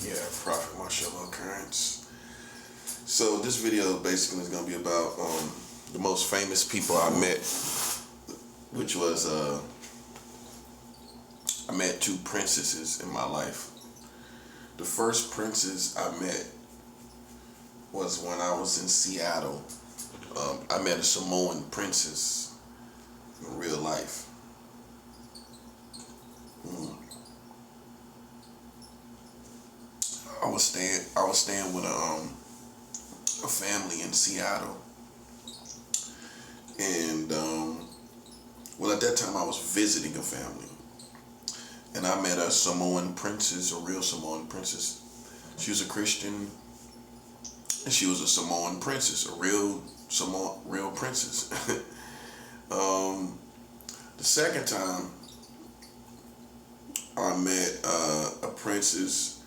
Yeah, Prophet Marshall Occurrence. So this video basically is gonna be about the most famous people I met, which was I met two princesses in my life. The first princess I met was when I was in Seattle. I met a Samoan princess in real life. I was staying with a family in Seattle, and well, at that time I was visiting a family, and I met a Samoan princess, a real Samoan princess. She was a Christian, and she was a Samoan princess, a real princess. The second time I met a princess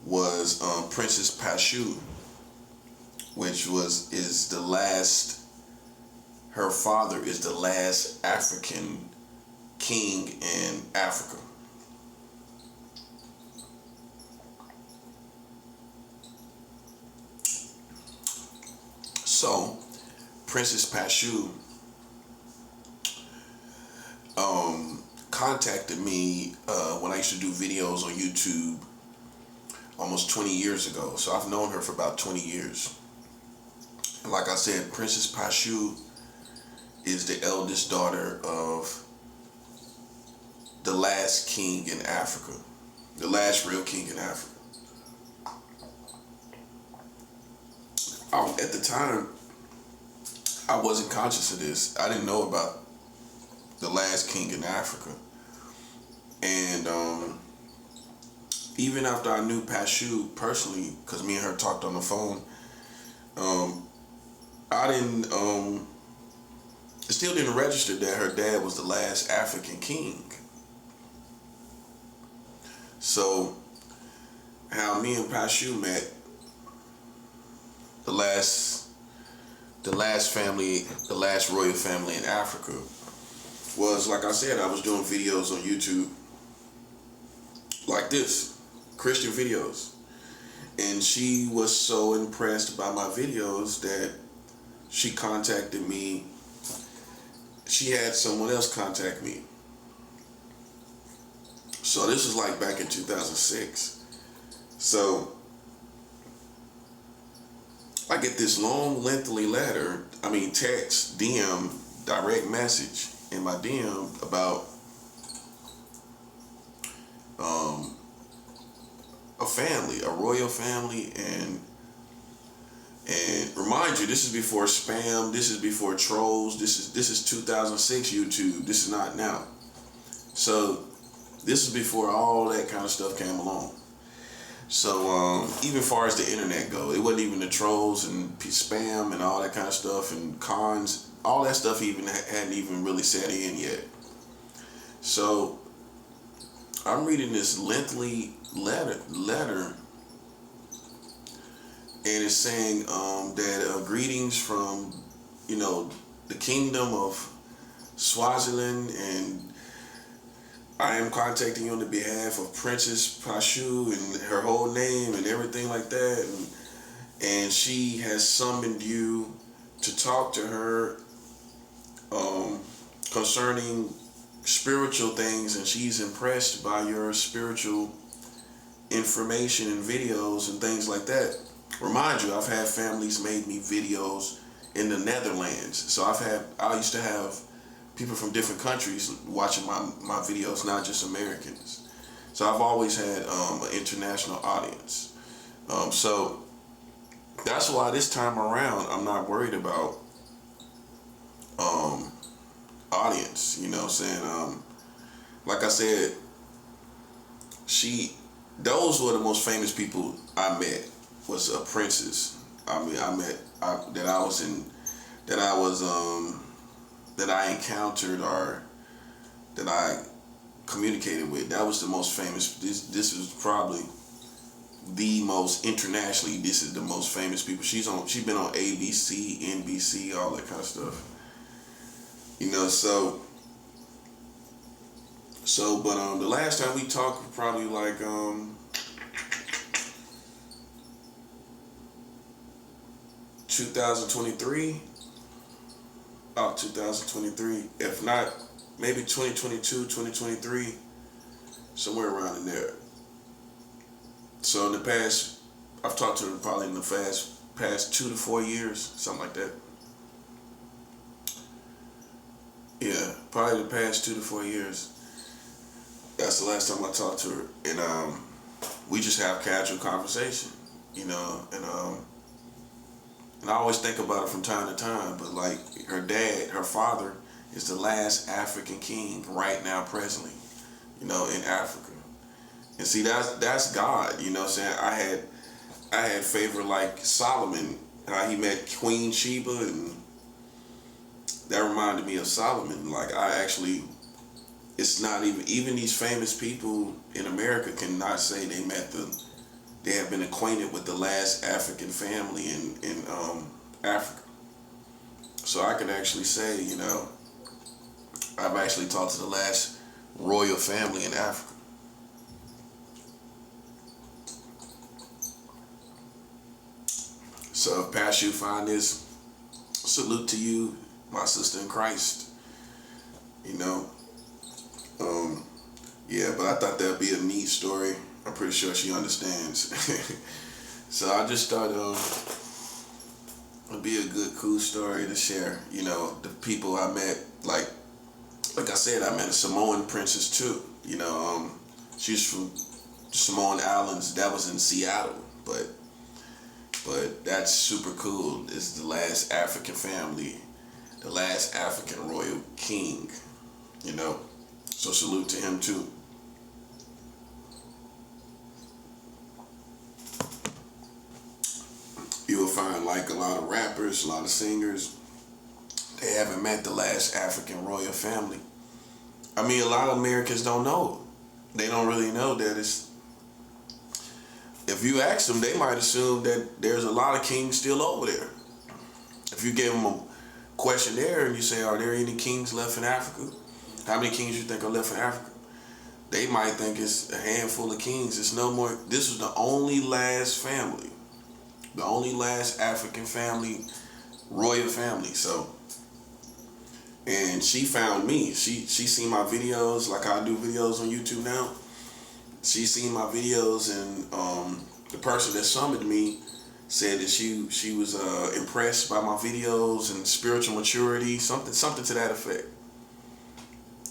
was Princess Pashu, which is the last. Her father is the last African king in Africa. So, Princess Pashu contacted me when I used to do videos on YouTube almost 20 years ago. So I've known her for about 20 years. And like I said, Princess Pashu is the eldest daughter of the last king in Africa, the last real king in Africa. At the time, I wasn't conscious of this. I didn't know about the last king in Africa. And even after I knew Pashu personally, because me and her talked on the phone, it still didn't register that her dad was the last African king. So, how me and Pashu met, the last family, the last royal family in Africa, was, like I said, I was doing videos on YouTube like this, Christian videos. And she was so impressed by my videos that she contacted me. She had someone else contact me. So this was like back in 2006. So I get this long, lengthy letter, text, DM, direct message in my DM about a family, a royal family, and remind you, this is before spam, this is before trolls, this is 2006 YouTube, this is not now. So this is before all that kind of stuff came along. So even far as the internet go, it wasn't even the trolls and spam and all that kind of stuff and cons, all that stuff hadn't even really set in yet. So I'm reading this lengthy letter, and it's saying that greetings from, the kingdom of Swaziland, and I am contacting you on the behalf of Princess Pashu and her whole name and everything like that, and she has summoned you to talk to her concerning spiritual things, and she's impressed by your spiritual information and videos and things like that. Remind you, I've had families made me videos in the Netherlands, so I used to have people from different countries watching my videos, not just Americans. So I've always had an international audience. So that's why this time around I'm not worried about audience. You know what I'm saying? Like I said, those were the most famous people I met. Was a princess. That I encountered or that I communicated with. That was the most famous. This is probably the most internationally. This is the most famous people. She's been on ABC, NBC, all that kind of stuff. But the last time we talked, probably like 2023. Oh, 2023. If not, maybe 2022, 2023, somewhere around in there. So in the past, I've talked to her probably in the past 2 to 4 years, something like that. Yeah, probably the past 2 to 4 years. That's the last time I talked to her, and we just have casual conversation, you know, and I always think about it from time to time. But like her father, is the last African king right now, presently, you know, in Africa. And see, that's God, you know what I'm saying? I had favor like Solomon, how he met Queen Sheba, and that reminded me of Solomon. Like it's not even these famous people in America cannot say they have been acquainted with the last African family in Africa. So I can actually say, you know, I've actually talked to the last royal family in Africa. So if Pastor, you find this, salute to you, my sister in Christ. You know, yeah, but I thought that'd be a neat story. I'm pretty sure she understands. So I just thought it'd be a good, cool story to share. You know, the people I met, like I said, I met a Samoan princess too. You know, she's from Samoan Islands. That was in Seattle, but that's super cool. It's the last African family, the last African royal king, you know. So salute to him too. You will find like a lot of rappers, a lot of singers, they haven't met the last African royal family. I mean, a lot of Americans don't know. They don't really know that it's, if you ask them, they might assume that there's a lot of kings still over there. If you give them a questionnaire and you say, are there any kings left in Africa? How many kings you think are left in Africa? They might think it's a handful of kings. It's no more. This is the only last family, the only last African family, royal family. So, and she found me. She seen my videos, like I do videos on YouTube now. She seen my videos, and the person that summoned me said that she was impressed by my videos and spiritual maturity, something to that effect,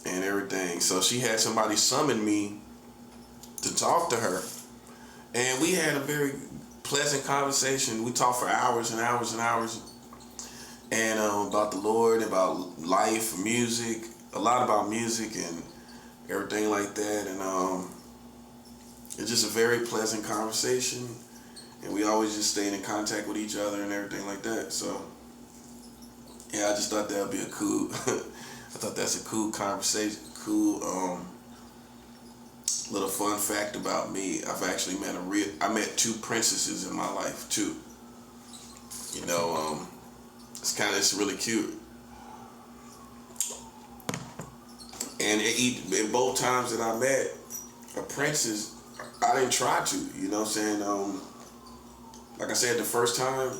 and everything. So she had somebody summon me to talk to her, and we had a very pleasant conversation. We talked for hours and hours and hours, and about the Lord, about life, music, a lot about music and everything like that, and it's just a very pleasant conversation, and we always just stayed in contact with each other and everything like that. So, yeah, I just thought that would be a cool, I thought that's a cool conversation, cool little fun fact about me. I've actually I met two princesses in my life too. You know, it's really cute. And in both times that I met a princess, I didn't try to, you know what I'm saying? Like I said, the first time,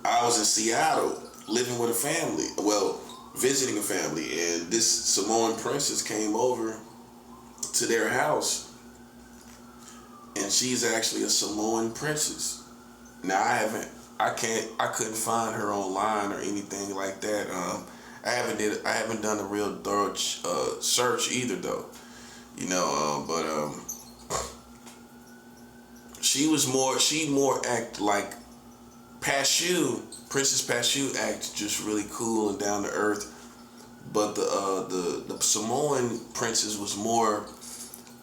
I was in Seattle living with a family, well, visiting a family, and this Samoan princess came over to their house, and she's actually a Samoan princess. Now I couldn't find her online or anything like that. I haven't done a real thorough search either though, you know. But she more act like Princess Pashu act just really cool and down to earth. But the Samoan princess was more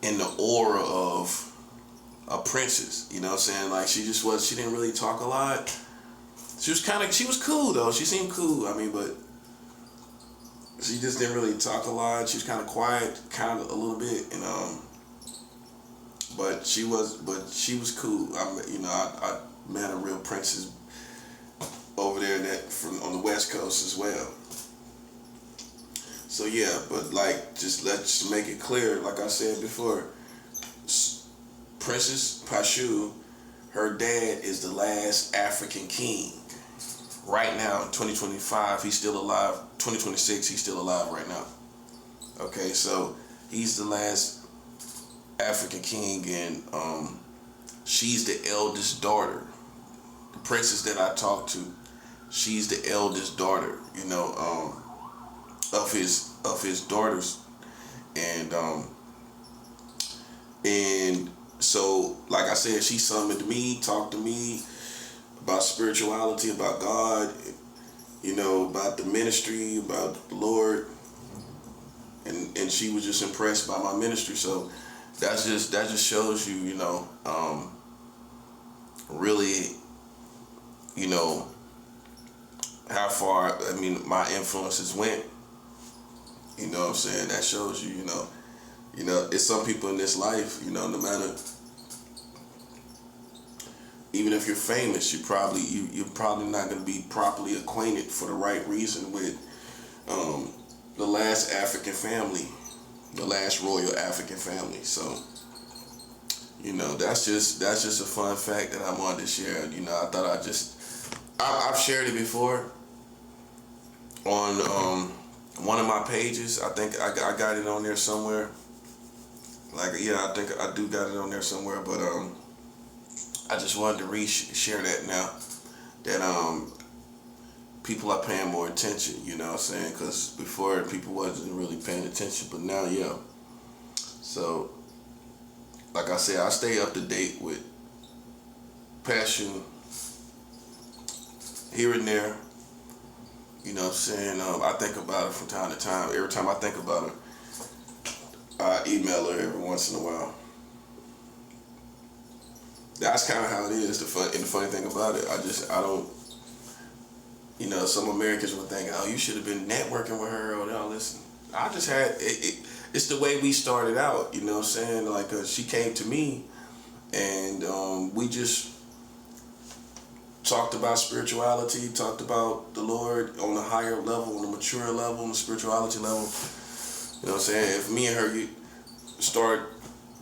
in the aura of a princess, you know what I'm saying? Like she didn't really talk a lot. She was cool though. She seemed cool. I mean, but she just didn't really talk a lot. She was kind of quiet, kind of a little bit, and but she was cool. I met a real princess over there on the West Coast as well. So yeah, but like, let's make it clear, like I said before, Princess Pashu her dad is the last African king. Right now in 2025, he's still alive. 2026, he's still alive right now. Okay, so he's the last African king, and she's the eldest daughter. The princess that I talked to, she's the eldest daughter, of his daughters, and so, like I said, she summoned me, talked to me about spirituality, about God, about the ministry, about the Lord, and she was just impressed by my ministry. So that just shows you, really, how far my influences went. You know what I'm saying? That shows you, it's some people in this life, no matter, even if you're famous, you're probably not going to be properly acquainted for the right reason with the last African family, the last royal African family. So, that's just a fun fact that I wanted to share. I thought I've shared it before on one of my pages. I think I got it on there somewhere. I think I do got it on there somewhere, but I just wanted to share that now that people are paying more attention, you know what I'm saying? Because before people wasn't really paying attention, but now, yeah. So, like I said, I stay up to date with Passion here and there. You know what I'm saying? I think about her from time to time. Every time I think about her, I email her every once in a while. That's kind of how it is. The funny thing about it, I don't, some Americans would think, oh, you should have been networking with her or all this. I just had, it's the way we started out, you know what I'm saying? Like, she came to me and we just talked about spirituality, talked about the Lord on a higher level, on a mature level, on a spirituality level. You know what I'm saying? If me and her start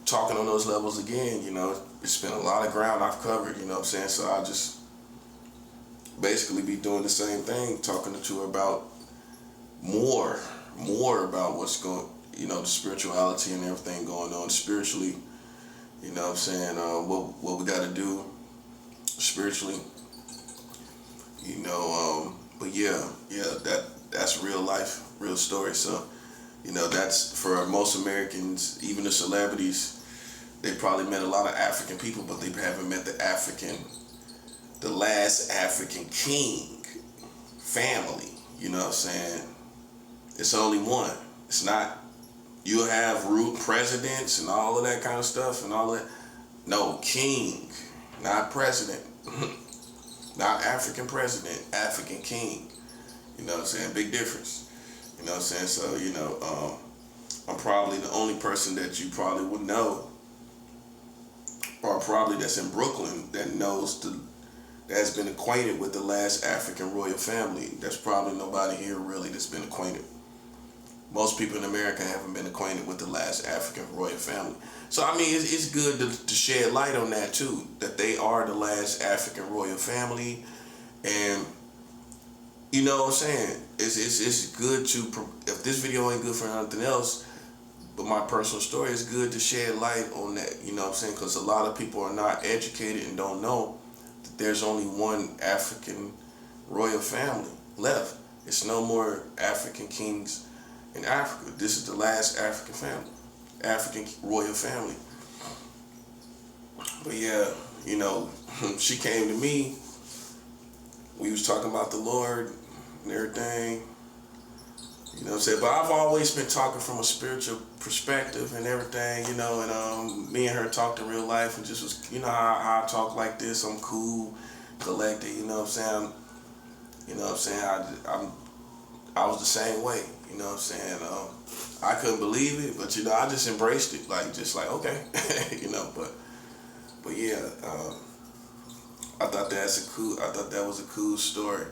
talking on those levels again, it's been a lot of ground I've covered, you know what I'm saying? So I just basically be doing the same thing, talking to her about more about what's going, the spirituality and everything going on spiritually, you know what I'm saying? What we got to do spiritually, but that's real life, real story. So, that's for most Americans, even the celebrities. They probably met a lot of African people, but they haven't met the last African king family. You know what I'm saying? It's only one. It's not, you'll have root presidents and all of that kind of stuff and all that. No, king, not president. Not African president, African king. You know what I'm saying? Big difference. You know what I'm saying? So, I'm probably the only person that you probably would know, or probably that's in Brooklyn, that that's been acquainted with the last African royal family. There's probably nobody here really that's been acquainted. Most people in America haven't been acquainted with the last African royal family. So, it's good to shed light on that too, that they are the last African royal family. And, you know what I'm saying? It's good to, if this video ain't good for nothing else, but my personal story, is good to shed light on that, you know what I'm saying? Because a lot of people are not educated and don't know that there's only one African royal family left. It's no more African kings in Africa. This is the last African family, African royal family. But yeah, she came to me. We was talking about the Lord and everything. You know what I'm saying? But I've always been talking from a spiritual perspective and everything, and me and her talked in real life and just was, how I talk like this. I'm cool, collected, you know what I'm saying? I was the same way, you know what I'm saying? I couldn't believe it, but, I just embraced it, okay, but yeah, I thought that was a cool story,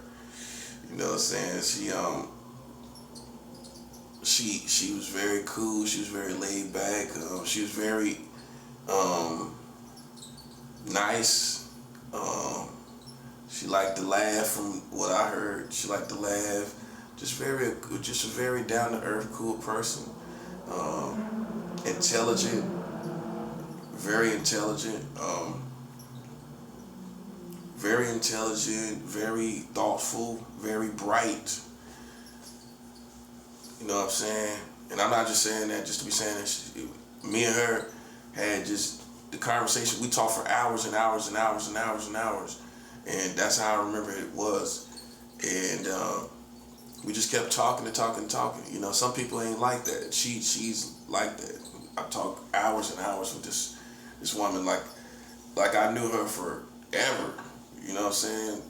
you know what I'm saying? She was very cool. She was very laid back. She was very nice. Um, she liked to laugh from what I heard. She liked to laugh. Just a very down to earth, cool person. Intelligent, very intelligent. Very intelligent, very thoughtful, very bright. You know what I'm saying? And I'm not just saying that just to be saying that. Me and her had just the conversation. We talked for hours and hours and hours and hours and hours, and that's how I remember it was. And we just kept talking and talking and talking. You know, some people ain't like that. She's like that. I talk hours and hours with this woman like I knew her forever. You know what I'm saying?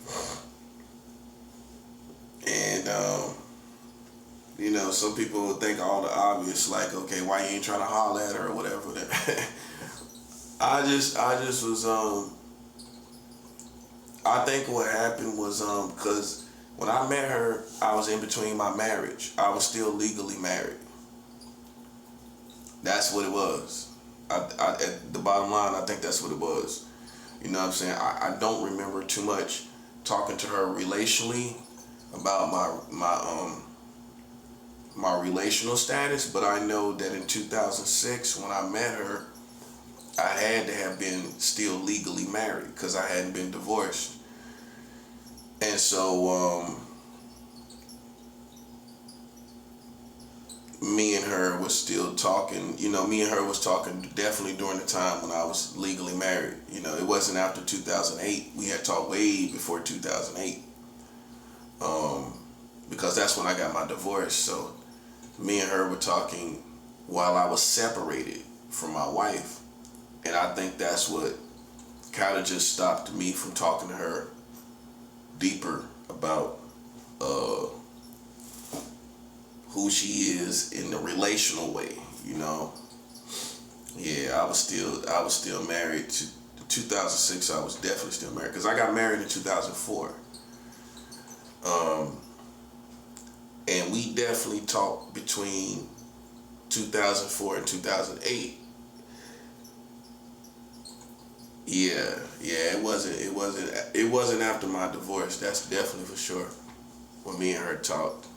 And you know, some people would think all the obvious, like, okay, why you ain't trying to holler at her or whatever. I just was I think what happened was because when I met her, I was in between my marriage. I was still legally married. That's what it was. At the bottom line, I think that's what it was. You know what I'm saying? I don't remember too much talking to her relationally about my relational status, but I know that in 2006 when I met her, I had to have been still legally married because I hadn't been divorced. And so me and her was still talking. You know, me and her was talking definitely during the time when I was legally married. You know, it wasn't after 2008. We had talked way before 2008, because that's when I got my divorce. So me and her were talking while I was separated from my wife, and I think that's what kind of just stopped me from talking to her deeper about who she is in the relational way, you know. Yeah, I was still married to 2006. I was definitely still married because I got married in 2004. And we definitely talked between 2004 and 2008. Yeah, it wasn't after my divorce. That's definitely for sure. When me and her talked.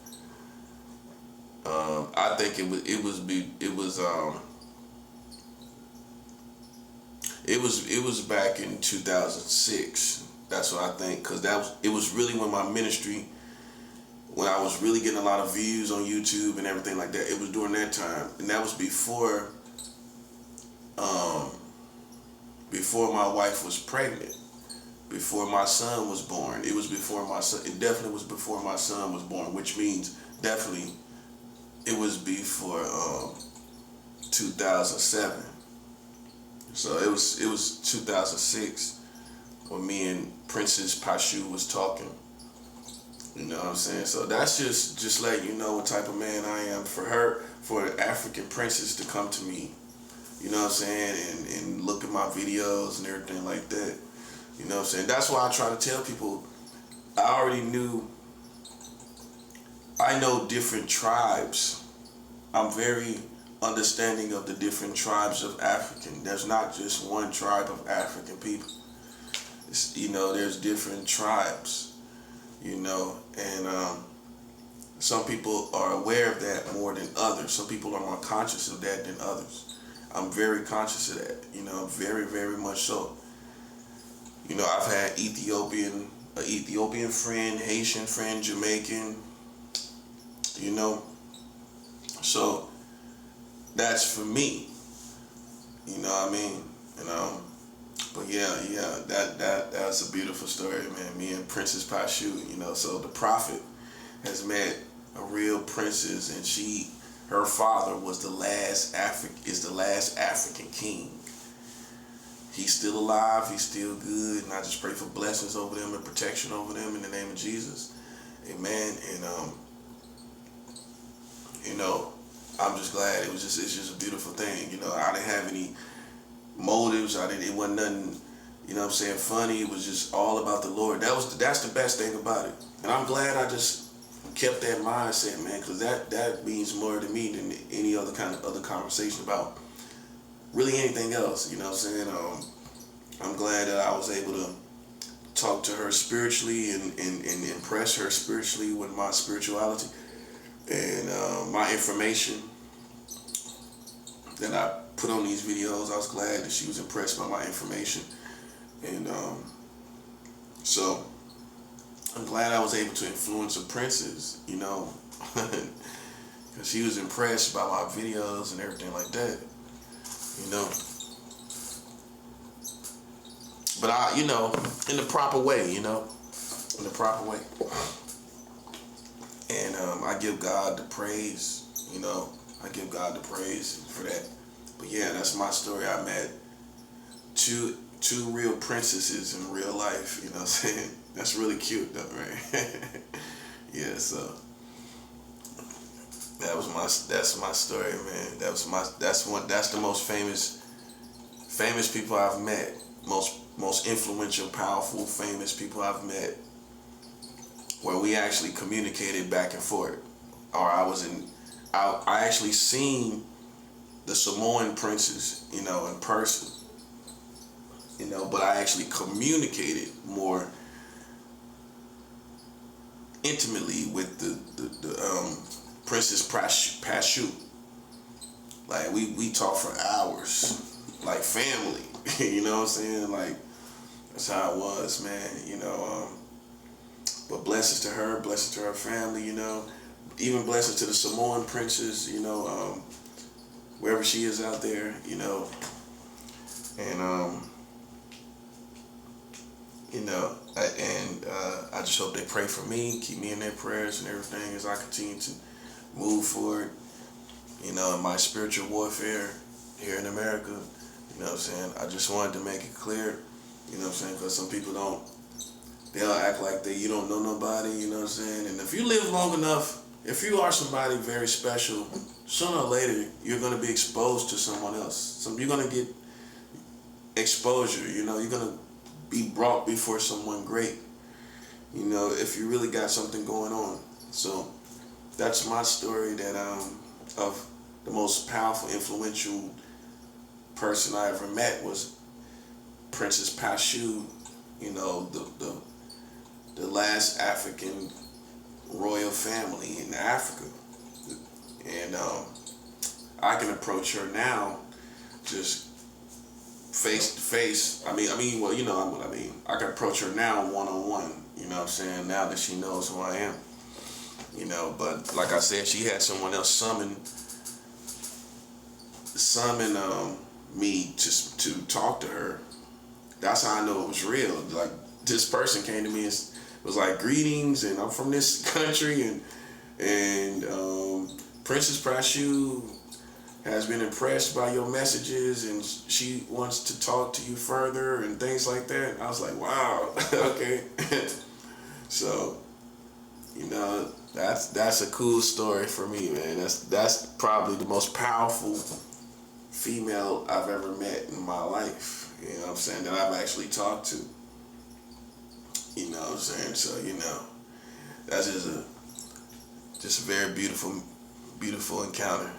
I think it was back in 2006. That's what I think, because it was really when my ministry, when I was really getting a lot of views on YouTube and everything like that. It was during that time, and that was before my wife was pregnant, before my son was born. It was before my son. It definitely was before my son was born, which means definitely it was before 2007. So it was 2006 when me and Princess Pashu was talking. You know what I'm saying? So that's just letting you know what type of man I am. For an African princess to come to me, you know what I'm saying, and look at my videos and everything like that. You know what I'm saying? That's why I try to tell people, I know different tribes. I'm very understanding of the different tribes of African. There's not just one tribe of African people. You know, there's different tribes, you know, and some people are aware of that more than others. Some people are more conscious of that than others. I'm very conscious of that, you know, very, very much so. You know, I've had an Ethiopian friend, Haitian friend, Jamaican, you know. So that's for me, you know what I mean? And but yeah, that's a beautiful story, man. Me and Princess Pashu, you know. So the prophet has met a real princess, and her father was the last African king. He's still alive, he's still good, and I just pray for blessings over them and protection over them in the name of Jesus. Amen. And you know, I'm just glad it's just a beautiful thing. You know, I didn't have any motives. It wasn't nothing, you know what I'm saying, funny. It was just all about the Lord. That's the best thing about it. And I'm glad I just kept that mindset, man, because that means more to me than any other kind of other conversation about really anything else. You know what I'm saying? I'm glad that I was able to talk to her spiritually and impress her spiritually with my spirituality and my information that I put on these videos. I was glad that she was impressed by my information. And so I'm glad I was able to influence a princess, you know, because she was impressed by my videos and everything like that, you know. But I, you know, in the proper way, you know, in the proper way. And I give God the praise, you know, I give God the praise for that. But yeah, that's my story. I met two real princesses in real life, you know what I'm saying? That's really cute though, right? Yeah, so that's my story, man. That's the most famous people I've met. Most influential, powerful, famous people I've met, where we actually communicated back and forth. Or I actually seen the Samoan princess, you know, in person. You know, but I actually communicated more intimately with the Princess Pashu. Like we talked for hours, like family. You know what I'm saying? Like that's how it was, man. You know, but blessings to her, blessings to her family. You know, even blessings to the Samoan princess. You know, wherever she is out there. You know, and you know, I just hope they pray for me, keep me in their prayers and everything as I continue to move forward, you know, in my spiritual warfare here in America. You know what I'm saying? I just wanted to make it clear, you know what I'm saying, because some people they'll act like you don't know nobody, you know what I'm saying? And if you live long enough, if you are somebody very special, sooner or later, you're going to be exposed to someone else. You're going to get exposure, you know, you're going to be brought before someone great, you know, if you really got something going on. So that's my story that of the most powerful, influential person I ever met was Princess Pashu, you know, the last African royal family in Africa. And I can approach her now just face to face. I mean, well, you know what I mean. I can approach her now one-on-one, you know what I'm saying, now that she knows who I am. You know, but like I said, she had someone else summon me to talk to her. That's how I know it was real. Like, this person came to me and was like, greetings, and I'm from this country, and Princess Pashu has been impressed by your messages, and she wants to talk to you further and things like that. I was like, wow, okay. So, you know, that's a cool story for me, man. That's probably the most powerful female I've ever met in my life. You know what I'm saying? That I've actually talked to. You know what I'm saying? So, you know, that's just a very beautiful encounter.